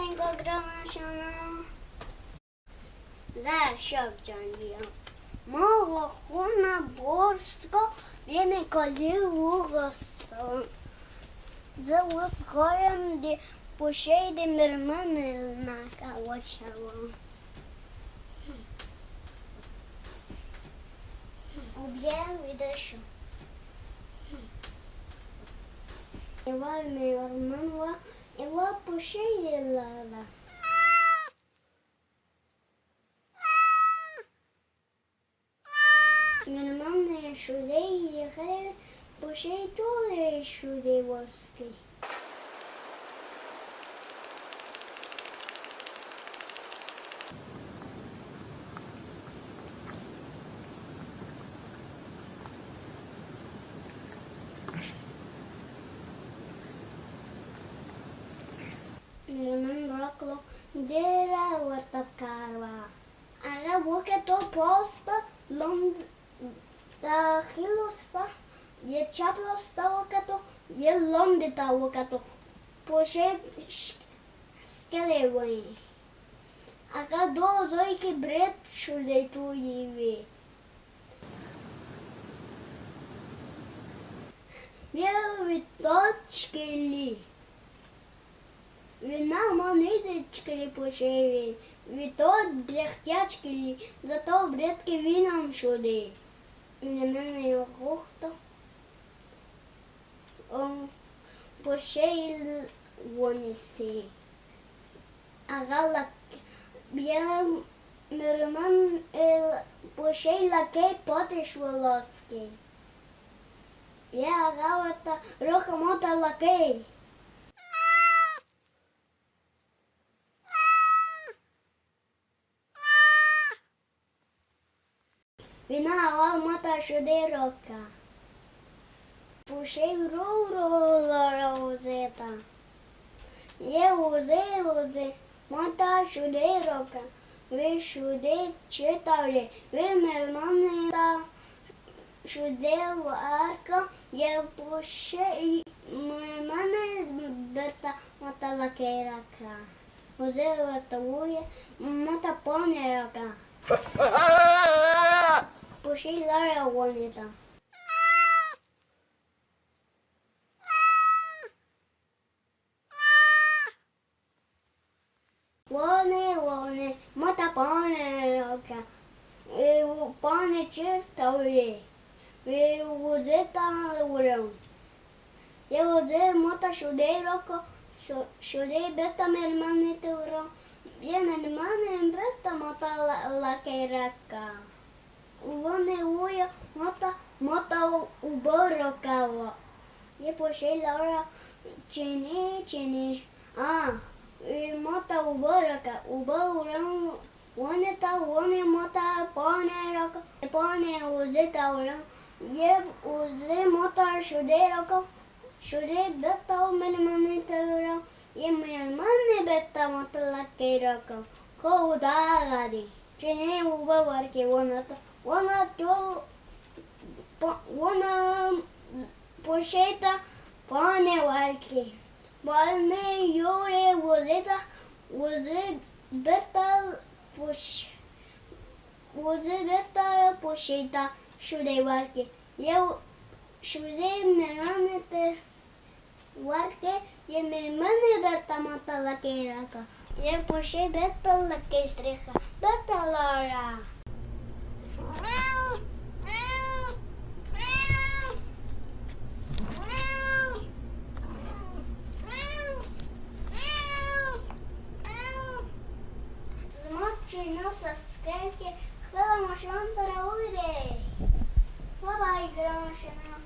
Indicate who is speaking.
Speaker 1: маленька громашина. За що вчонію? Молоко на борсько, він коли вугосто. За ускорем, де пошейде мирмани накалочало. Об'єм відешу. Ива мирманва, Ива пошейде лава. Мирмани шудей їхали, пошейде шудей воски. Мирман рокло, дера вартапкарва. Ага, буке то просто лом та хилоста, є чаплоста вокато, є ломдита вокато, поше скелевої. Ага, до зойки бред шудей туїві. Вєві точки лі. Вина монеточки пошеві, віто дрехтячки, зато бредки віном шуди. І на мене його хто пошей вонісі. А галак б'є мирман пошей лакей потиш волоски. Я галата роха мота лакей. Вина гала мота шудирока. Пушей ру розета. Є узи, мота шудирока. Ви шуди читали, ви мирмани та шудив арка, є пушей мирмани берта мота лакейрака. Узи оставує мота понерака. Пошей лара вонета. Воне, мота пане рока. Пане чистовлі. Ви вузита урем. Я вузи мота шудей роко, шудей бета мирмани туро. Я мирмани бета мота лакейрака. Вони уя мота уборокава. Є пошей лара чини. Мота уборока. Убором вони мота понерока. Поне узита уром. Є узи мота шудерока. Шуде бета мирмани туро. Є мирмани бета мота лакейрака. Коудагади. Чини уборки вона пошейта пане варки. Бальне юре вози бета пошейта шуде варки. Є шуде мирмани варки, є мирмани бета мота лакейрака. Є пошей бета лакей стриха. Бета лара. Змочуй носа скрепки, хвила машина увидей. Бабай, громашина.